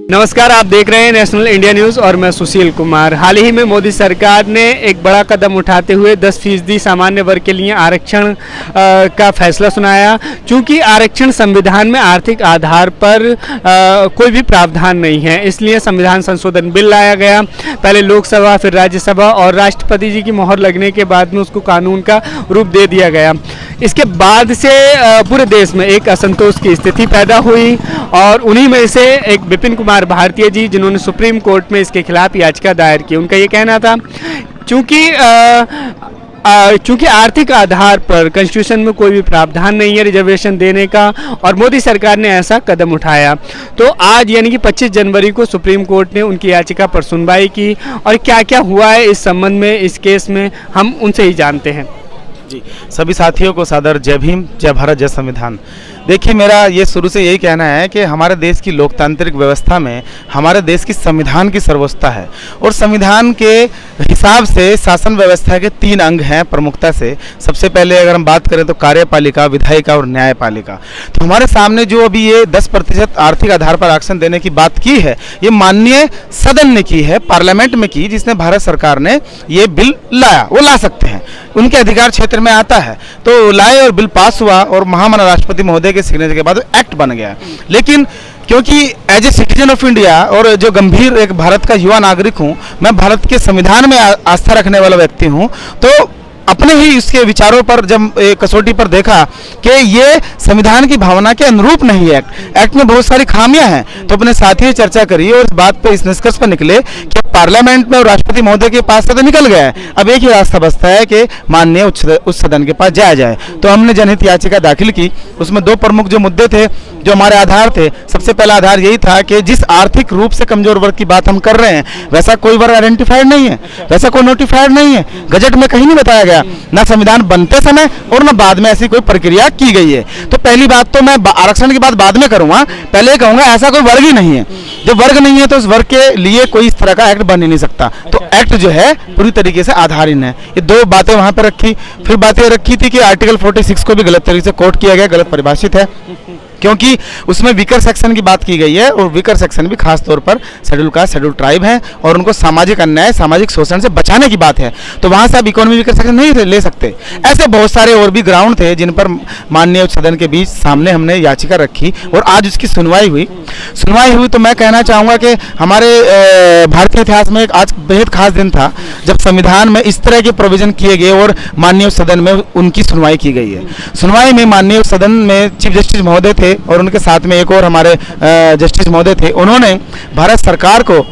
नमस्कार, आप देख रहे हैं नेशनल इंडिया न्यूज़ और मैं सुशील कुमार। हाल ही में मोदी सरकार ने एक बड़ा कदम उठाते हुए 10% सामान्य वर्ग के लिए आरक्षण का फैसला सुनाया। चूंकि आरक्षण संविधान में आर्थिक आधार पर कोई भी प्रावधान नहीं है, इसलिए संविधान संशोधन बिल लाया गया। पहले लोकसभा, फिर राज्यसभा और राष्ट्रपति जी की मोहर लगने के बाद में उसको कानून का रूप दे दिया गया। इसके बाद से पूरे देश में एक असंतोष की स्थिति पैदा हुई और उन्हीं में से एक विपिन कुमार भारतीय जी, जिन्होंने सुप्रीम कोर्ट में इसके खिलाफ याचिका दायर की। उनका ये कहना था चूंकि आर्थिक आधार पर कॉन्स्टिट्यूशन में कोई भी प्रावधान नहीं है रिजर्वेशन देने का और मोदी सरकार ने ऐसा कदम उठाया, तो आज यानी कि 25 जनवरी को सुप्रीम कोर्ट ने उनकी याचिका पर सुनवाई की। और क्या क्या हुआ है इस संबंध में, इस केस में, हम उनसे ही जानते हैं। जी, सभी साथियों को सादर जय भीम, जय भारत, जय संविधान। देखिए, मेरा ये शुरू से यही कहना है कि हमारे देश की लोकतांत्रिक व्यवस्था में हमारे देश की संविधान की सर्वोच्चता है और संविधान के हिसाब से शासन व्यवस्था के 3 अंग हैं प्रमुखता से। सबसे पहले अगर हम बात करें तो कार्यपालिका, विधायिका और न्यायपालिका। तो हमारे सामने जो अभी ये 10% आर्थिक आधार पर आरक्षण देने की बात की है, ये माननीय सदन ने की है, पार्लियामेंट में की, जिसने भारत सरकार ने ये बिल लाया। वो ला सकते हैं, उनके अधिकार क्षेत्र में आता है, तो लाए और बिल पास हुआ और महामानव राष्ट्रपति महोदय के सिग्नेचर के बाद एक्ट बन गया। लेकिन क्योंकि as a citizen of India और जो गंभीर एक भारत का युवा नागरिक हूं, मैं भारत के संविधान में आस्था रखने वाला व्यक्ति हूं, तो अपने ही इसके विचारों पर जब कसौटी पर देखा कि ये संविधान की भावना के अनुरूप नहीं है, एक्ट में बहुत सारी खामियां हैं, तो अपने साथी चर्चा करी और इस बात पे, इस निष्कर्ष पर निकले कि पार्लियामेंट में और राष्ट्रपति महोदय के पास से तो निकल गया है, अब एक ही रास्ता बचता है कि माननीय उच्च सदन के पास जाया जाए। तो हमने जनहित याचिका दाखिल की। उसमें 2 प्रमुख जो मुद्दे थे, जो हमारे आधार थे, सबसे पहला आधार यही था कि जिस आर्थिक रूप से कमजोर वर्ग की बात हम कर रहे हैं, वैसा कोई वर्ग आइडेंटिफाइड नहीं है, वैसा कोई नोटिफाइड नहीं है, गजट में कहीं नहीं बताया गया, ना संविधान बनते समय और ना बाद में ऐसी कोई प्रक्रिया की गई है। तो पहली बात तो मैं आरक्षण की बात बाद में करूंगा, पहले कहूंगा ऐसा कोई वर्ग ही नहीं है। जब वर्ग नहीं है तो उस वर्ग के लिए कोई इस तरह का एक्ट बन ही नहीं सकता। तो एक्ट जो है पूरी तरीके से आधारहीन है। ये 2 बातें वहां पर रखी। फिर बातें रखी थी कि आर्टिकल 46 को भी गलत तरीके से कोट किया गया, गलत परिभाषित है, क्योंकि उसमें वीकर सेक्शन की बात की गई है और वीकर सेक्शन भी खास तौर पर शेड्यूल कास्ट, शेड्यूल ट्राइब है और उनको सामाजिक अन्याय, सामाजिक शोषण से बचाने की बात है। तो वहां से आप इकोनॉमी वीकर सेक्शन नहीं ले सकते। ऐसे बहुत सारे और भी ग्राउंड थे जिन पर माननीय उच्च सदन के बीच सामने हमने याचिका रखी और आज उसकी सुनवाई हुई। तो मैं कहना चाहूँगा कि हमारे भारतीय इतिहास में एक आज बेहद खास दिन था जब संविधान में इस तरह के प्रोविजन किए गए और माननीय उच्च सदन में उनकी सुनवाई की गई है। सुनवाई में माननीय उच्च सदन में चीफ जस्टिस महोदय थे और उनके साथ में एक और हमारे जस्टिस महोदय थे। उन्होंने भारत सरकार को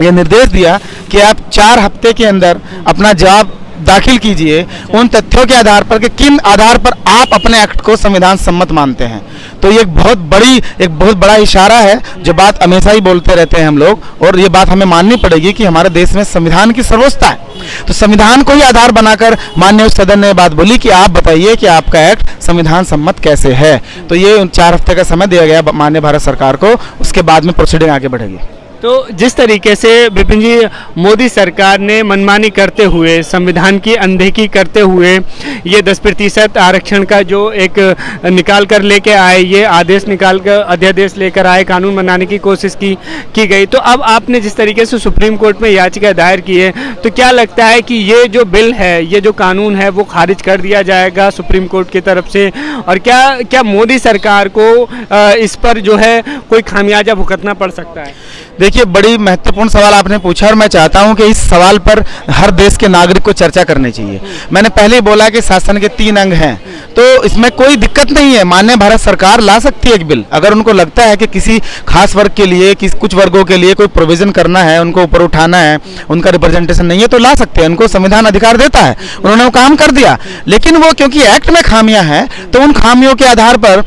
यह निर्देश दिया कि आप 4 हफ्ते के अंदर अपना जवाब दाखिल कीजिए उन तथ्यों के आधार पर कि किन आधार पर आप अपने एक्ट को संविधान सम्मत मानते हैं। तो ये एक बहुत बड़ा इशारा है, जो बात हमेशा ही बोलते रहते हैं हम लोग, और ये बात हमें माननी पड़ेगी कि हमारे देश में संविधान की सर्वोच्चता है। तो संविधान को ही आधार बनाकर माननीय सदन ने बात बोली कि आप बताइए कि आपका एक्ट संविधान सम्मत कैसे है। तो ये 4 हफ्ते का समय दिया गया माननीय भारत सरकार को, उसके बाद में प्रोसीडिंग आगे बढ़ेगी। तो जिस तरीके से विपिन जी, मोदी सरकार ने मनमानी करते हुए, संविधान की अनदेखी करते हुए ये 10% आरक्षण का जो एक निकाल कर लेके आए, ये आदेश निकाल कर अध्यादेश लेकर आए, कानून बनाने की कोशिश की गई। तो अब आपने जिस तरीके से सुप्रीम कोर्ट में याचिका दायर की है, तो क्या लगता है कि ये जो बिल है, ये जो कानून है, वो खारिज कर दिया जाएगा सुप्रीम कोर्ट की तरफ से? और क्या मोदी सरकार को इस पर जो है कोई खामियाजा भुगतना पड़ सकता है? देखिए, बड़ी महत्वपूर्ण सवाल आपने पूछा और मैं चाहता हूं कि इस सवाल पर हर देश के नागरिक को चर्चा करनी चाहिए। मैंने पहले ही बोला कि शासन के 3 अंग हैं, तो इसमें कोई दिक्कत नहीं है। माननीय भारत सरकार ला सकती है एक बिल, अगर उनको लगता है कि किसी खास वर्ग के लिए, कुछ वर्गों के लिए कोई प्रोविजन करना है, उनको ऊपर उठाना है, उनका रिप्रेजेंटेशन नहीं है, तो ला सकते हैं। उनको संविधान अधिकार देता है, उन्होंने वो काम कर दिया। लेकिन वो क्योंकि एक्ट में खामियां हैं, तो उन खामियों के आधार पर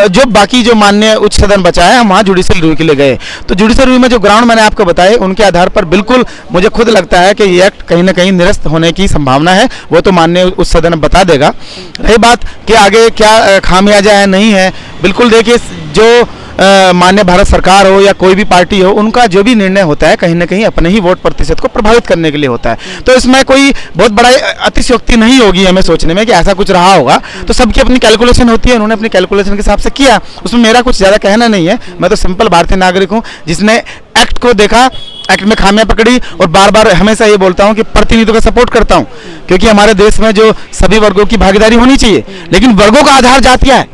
जो बाकी जो माननीय उच्च सदन बचा है, हम वहाँ जुडिशियल रिव्यू के लिए गए। तो जुडिशियल रिव्यू में जो ग्राउंड मैंने आपको बताए, उनके आधार पर बिल्कुल मुझे खुद लगता है कि ये एक्ट कहीं ना कहीं निरस्त होने की संभावना है। वो तो माननीय उच्च सदन बता देगा। रही बात कि आगे क्या खामियाजा है, नहीं है, बिल्कुल देखिए, जो मान्य भारत सरकार हो या कोई भी पार्टी हो, उनका जो भी निर्णय होता है कहीं ना कहीं अपने ही वोट प्रतिशत को प्रभावित करने के लिए होता है। तो इसमें कोई बहुत बड़ा अतिशयोक्ति नहीं होगी हमें सोचने में कि ऐसा कुछ रहा होगा। तो सबकी अपनी कैलकुलेशन होती है, उन्होंने अपनी कैलकुलेशन के हिसाब से किया, उसमें मेरा कुछ ज़्यादा कहना नहीं है। मैं तो सिंपल भारतीय नागरिक हूँ जिसने एक्ट को देखा, एक्ट में खामियां पकड़ी, और बार बार हमेशा ये बोलता हूं कि प्रतिनिधियों का सपोर्ट करता हूं, क्योंकि हमारे देश में जो सभी वर्गों की भागीदारी होनी चाहिए, लेकिन वर्गों का आधार जातियां है,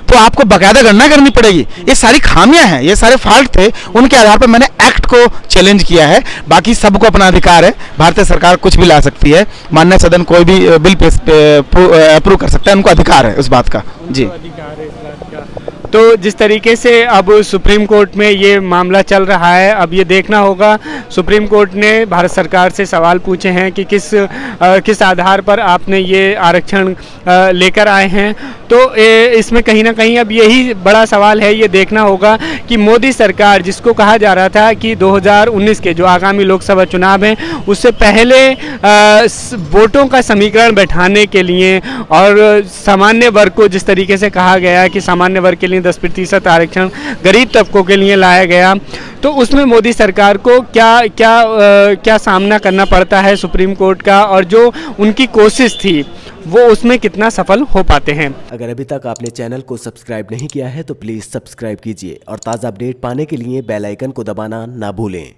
तो आपको बकायदा गणना करनी पड़ेगी। ये सारी खामियां हैं, ये सारे फॉल्ट थे, उनके आधार पर मैंने एक्ट को चैलेंज किया है। बाकी सबको अपना अधिकार है, भारतीय सरकार कुछ भी ला सकती है, माननीय सदन कोई भी बिल अप्रूव कर सकता है, उनको अधिकार है उस बात का। जी, तो जिस तरीके से अब सुप्रीम कोर्ट में ये मामला चल रहा है, अब ये देखना होगा, सुप्रीम कोर्ट ने भारत सरकार से सवाल पूछे हैं कि किस आधार पर आपने ये आरक्षण लेकर आए हैं। तो इसमें कहीं ना कहीं अब यही बड़ा सवाल है, ये देखना होगा कि मोदी सरकार, जिसको कहा जा रहा था कि 2019 के जो आगामी लोकसभा चुनाव हैं उससे पहले वोटों का समीकरण बैठाने के लिए और सामान्य वर्ग को, जिस तरीके से कहा गया कि सामान्य वर्ग के लिए 10% आरक्षण गरीब तबकों के लिए लाया गया, तो उसमें मोदी सरकार को क्या सामना करना पड़ता है सुप्रीम कोर्ट का, और जो उनकी कोशिश थी वो उसमें कितना सफल हो पाते हैं। अगर अभी तक आपने चैनल को सब्सक्राइब नहीं किया है तो प्लीज़ सब्सक्राइब कीजिए और ताज़ा अपडेट पाने के लिए बेल आइकन को दबाना ना भूलें।